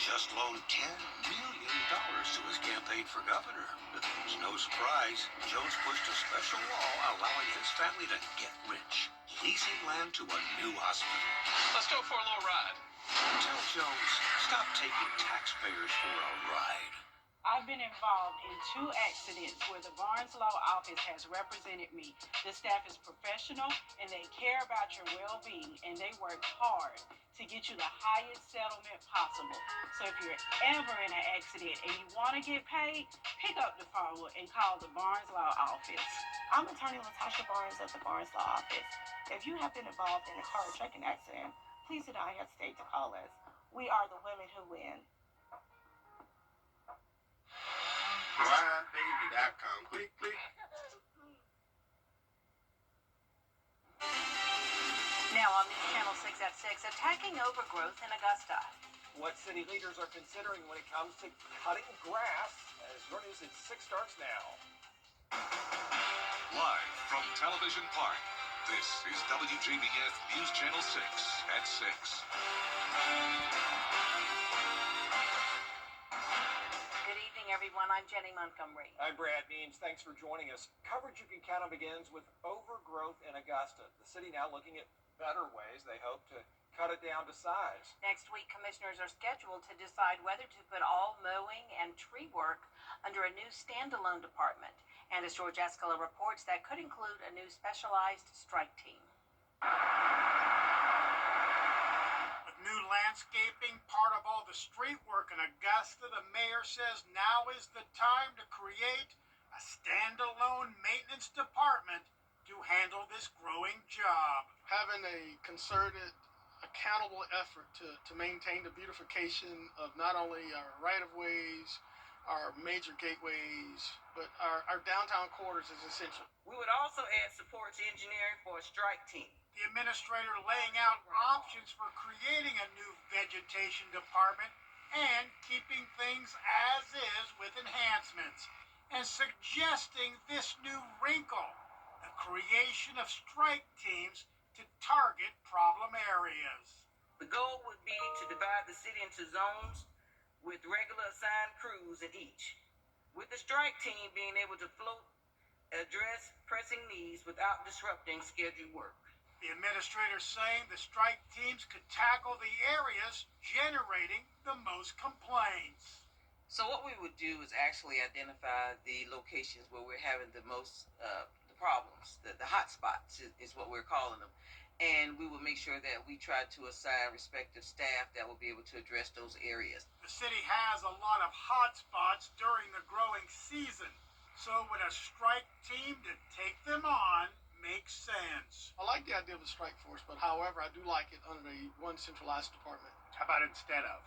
just loaned $10 million to his campaign for governor. It's no surprise, Jones pushed a special law allowing his family to get rich, leasing land to a new hospital. Let's go for a little ride. Tell Jones, stop taking taxpayers for a ride. I've been involved in 2 accidents where the Barnes Law Office has represented me. The staff is professional and they care about your well-being, and they work hard to get you the highest settlement possible. So if you're ever in an accident and you want to get paid, pick up the phone and call the Barnes Law Office. I'm attorney Latasha Barnes at the Barnes Law Office. If you have been involved in a car or trucking accident, please do not hesitate to call us. We are the women who win. WJBF.com. Click, click. Now on News Channel 6 at 6, attacking overgrowth in Augusta. What city leaders are considering when it comes to cutting grass, as your news at 6 starts now. Live from Television Park, this is WJBF News Channel 6 at 6. Good evening, everyone. I'm Jenny Montgomery. I'm Brad Means. Thanks for joining us. Coverage you can count on begins with overgrowth in Augusta. The city now looking at better ways they hope to cut it down to size. Next week, commissioners are scheduled to decide whether to put all mowing and tree work under a new standalone department. And as George Escala reports, that could include a new specialized strike team. New landscaping, part of all the street work in Augusta, the mayor says now is the time to create a standalone maintenance department to handle this growing job. Having a concerted, accountable effort to maintain the beautification of not only our right-of-ways, our major gateways, but our downtown quarters is essential. We would also add support to engineering for a strike team. The administrator laying out options for creating a new vegetation department and keeping things as is with enhancements, and suggesting this new wrinkle, the creation of strike teams to target problem areas. The goal would be to divide the city into zones with regular assigned crews in each, with the strike team being able to address pressing needs without disrupting scheduled work. The administrator saying the strike teams could tackle the areas generating the most complaints. So what we would do is actually identify the locations where we're having the most the problems, the hot spots is what we're calling them. And we will make sure that we try to assign respective staff that will be able to address those areas. The city has a lot of hot spots during the growing season, so would a strike team to take them on makes sense. I like the idea of a strike force, but however, I do like it under one centralized department. How about instead of?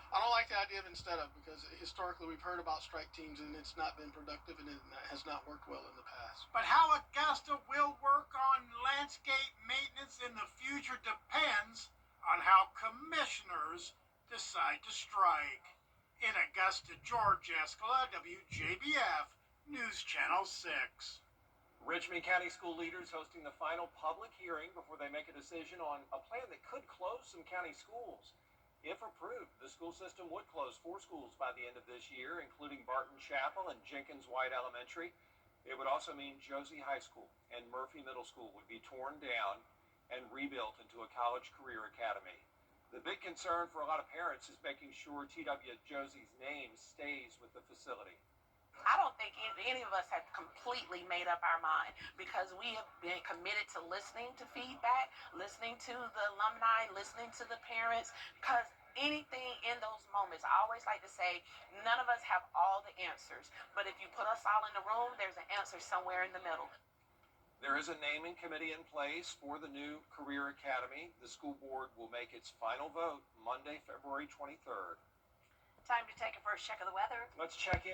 I don't like the idea of instead of, because historically we've heard about strike teams and it's not been productive and it has not worked well in the past. But how Augusta will work on landscape maintenance in the future depends on how commissioners decide to strike. In Augusta, George Escala, WJBF, News Channel 6. Richmond County school leaders hosting the final public hearing before they make a decision on a plan that could close some county schools. If approved, the school system would close 4 schools by the end of this year, including Barton Chapel and Jenkins White Elementary. It would also mean Josie High School and Murphy Middle School would be torn down and rebuilt into a college career academy. The big concern for a lot of parents is making sure TW Josie's name stays with the facility. I don't think any of us have completely made up our mind, because we have been committed to listening to feedback, listening to the alumni, listening to the parents, because anything in those moments, I always like to say, none of us have all the answers, but if you put us all in the room, there's an answer somewhere in the middle. There is a naming committee in place for the new Career Academy. The school board will make its final vote Monday, February 23rd. Time to take a first check of the weather. Let's check in.